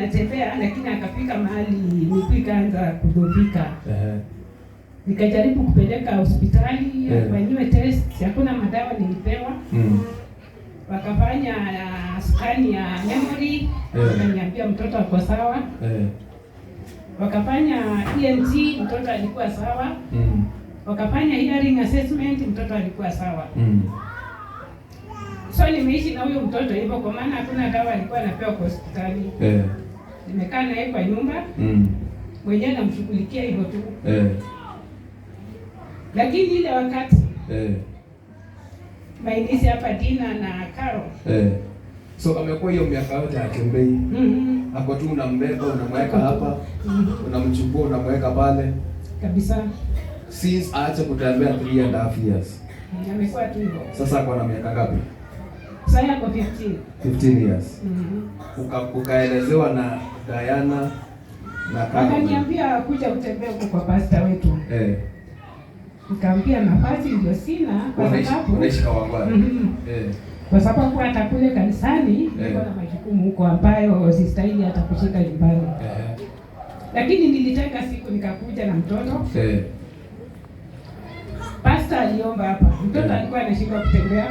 anatembea, lakini akafika mahali miguu ikaanza kudhoofika. Nikajaribu kupeleka hospitali afanyiwe test, hakuna madawa nilipewa. Wakafanya scan ya memory, wakaniambia mtoto ako sawa. Wakafanya ENT, mtoto alikuwa sawa. Wakafanya hearing assessment, mtoto alikuwa sawa. So nimeishi na huyo mtoto hivyo, kwa maana hakuna dawa alikuwa anapewa kwa hospitali. Nimekaa naye kwa nyumba, mwenyewe namshughulikia hivyo tu. Lakini ile wakati mainisi hapa Dina na Karo. So amekuwa hiyo miaka yote atembei. Hapo tu unambeba, unamweka hapa, unamchukua, unamweka pale. Kabisa. Since aache kutembea 3.5 years. Amekuwa tu hivyo. Sasa ako na miaka ngapi? Sasa yako 15. 15 years. Ukaelezewa na Diana na Karo. Akaniambia kuja kutembea huko kwa pastor wetu. Nikamwambia nafasi ndio sina kwa sababu unaishi Kawangware. Kwa sababu hata kule kanisani niko na majukumu huko ambayo sistahili hata kushika nyumbani. Lakini nilitaka siku nikakuja na mtoto. Pastor aliomba hapa. Mtoto alikuwa anashindwa kutembea.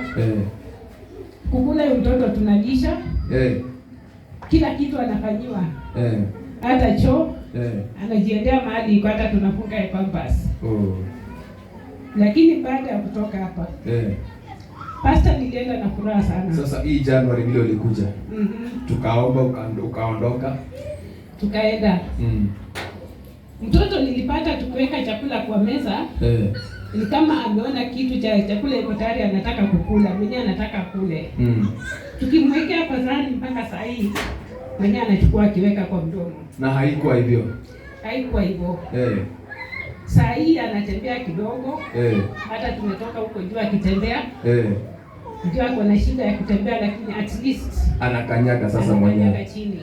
Kukula huyo mtoto tunalisha. Kila kitu anafanyiwa. Hata choo. Anajiendea mahali iko, hata tunafunga pampers. Lakini baada ya kutoka hapa pastor nilienda na furaha sana. Sasa hii January vile ulikuja, tukaomba ukaondoka, tukaenda. Mtoto nilipata tukiweka chakula kwa meza, ni kama ameona kitu cha chakula iko tayari, anataka kukula, mwenyewe anataka kule. Tukimwekea kwa sahani mpaka saa hii mwenyewe anachukua akiweka kwa mdomo. Na haikuwa hivyo? Haikuwa hivyo. Saa hii anatembea kidogo. Hata tumetoka huko juu akitembea. Ndio ako na shida ya kutembea, lakini at least anakanyaga sasa mwenyewe. Anakanyaga chini.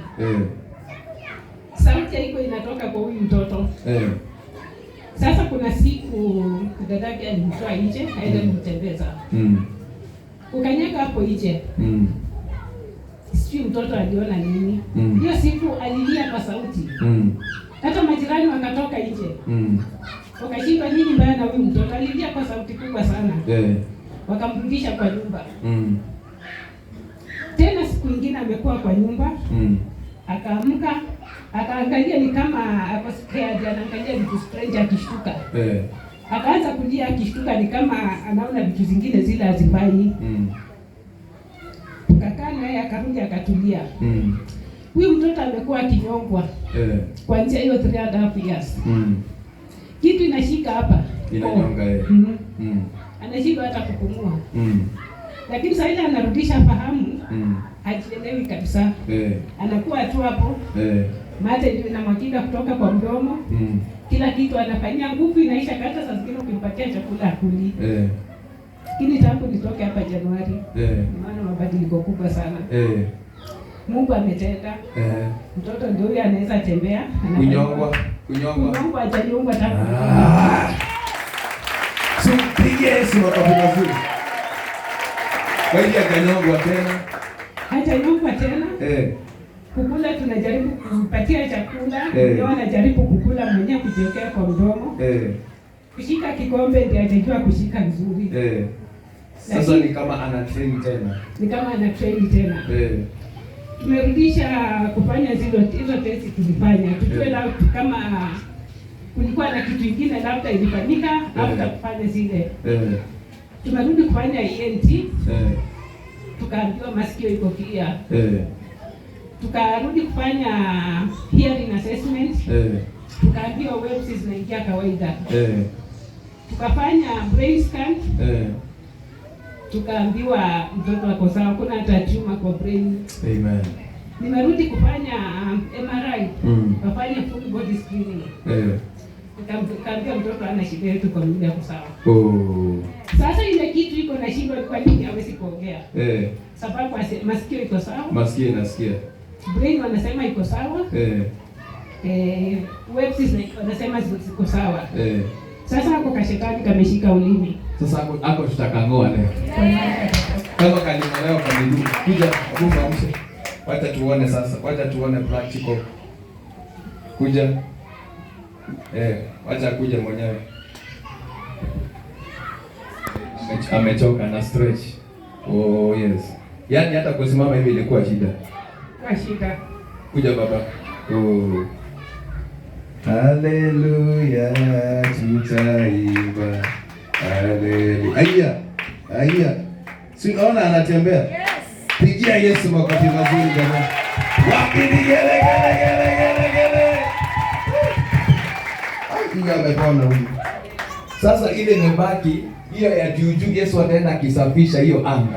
Sauti haiko inatoka kwa huyu mtoto. Sasa kuna siku dadake alimtoa nje aende kumtembeza. Kukanyaga hapo nje. Sijui mtoto aliona nini. Hiyo siku alilia kwa sauti. Hata majirani wakatoka nje. Wakashindwa nini mbaya na huyu mtoto, alilia kwa sauti kubwa sana. Wakamrudisha kwa nyumba. Tena siku nyingine amekuwa kwa nyumba. Akaamka, akaangalia ni kama ako scared, anaangalia vitu strange akishtuka. Akaanza kulia akishtuka, ni kama anaona vitu zingine zile hazifai. Tukakaa naye akarudi akatulia. Huyu mtoto amekuwa akinyongwa. Kuanzia hiyo 3.5 years. Kitu inashika hapa. Inanyonga yeye. Anashindwa hata kupumua. Lakini sasa ile anarudisha fahamu, hajielewi kabisa. Anakuwa tu hapo. Mate ndio inamwagika kutoka kwa mdomo. Kila kitu anafanyia, nguvu inaisha, hata saa zingine ukimpatia chakula hakuli. Lakini tangu nitoke hapa Januari, maana mabadiliko kubwa sana. Mungu ametenda. Mtoto ndio huyu anaweza tembea, kunyongwa hajanyongwa tangu. Simpige Yesu wakafika. Kwa hiyo akanyongwa tena. Hajanyongwa tena. Kukula tunajaribu kumpatia chakula, ndio anajaribu kukula mwenyewe, kujiwekea kwa mdomo. Kushika kikombe ndio anajua kushika vizuri. Sasa ni kama ana train tena. Ni kama ana train tena. Tumerudisha kufanya hizo testi tulifanya. Tujue kama kulikuwa na kitu kingine labda ilifanyika after kufanya zile. Tumerudi kufanya ENT. Tukaambiwa masikio iko clear. Tukarudi kufanya hearing assessment. Tukaambiwa waves zinaingia kawaida. Tukafanya brain scan. Tukaambiwa mtoto ako sawa, kuna hata tumor kwa brain. Amen. Nimerudi kufanya MRI. Kufanya full body screening. Nikamwambia mtoto ana shida yetu kwa mwili yako sawa. Sasa ile kitu iko na shida, kwa nini hawezi kuongea? Sababu masikio iko sawa. Masikio inasikia. Brain wanasema iko sawa. Waves wanasema ziko sawa. Sasa hapo kashetani kameshika ulimi. Sasa hapo tutakang'oa leo. Kama kalima leo kamilu. Kuja Mungu amshe. Wacha tuone sasa. Wacha tuone practical. Kuja. Wacha kuja mwenyewe. Amechoka na stretch. Oh yes. Yaani hata kusimama hivi ilikuwa shida. Kwa shida. Kuja baba. Oh. Haleluya, tutaimba. Haleluya. Aya. Si unaona anatembea? Yes. Pigia Yesu makofi mazuri jamani. Wapi gele. Hiyo amepona huyu. Sasa ile imebaki hiyo ya juu Yesu ataenda akisafisha hiyo anga.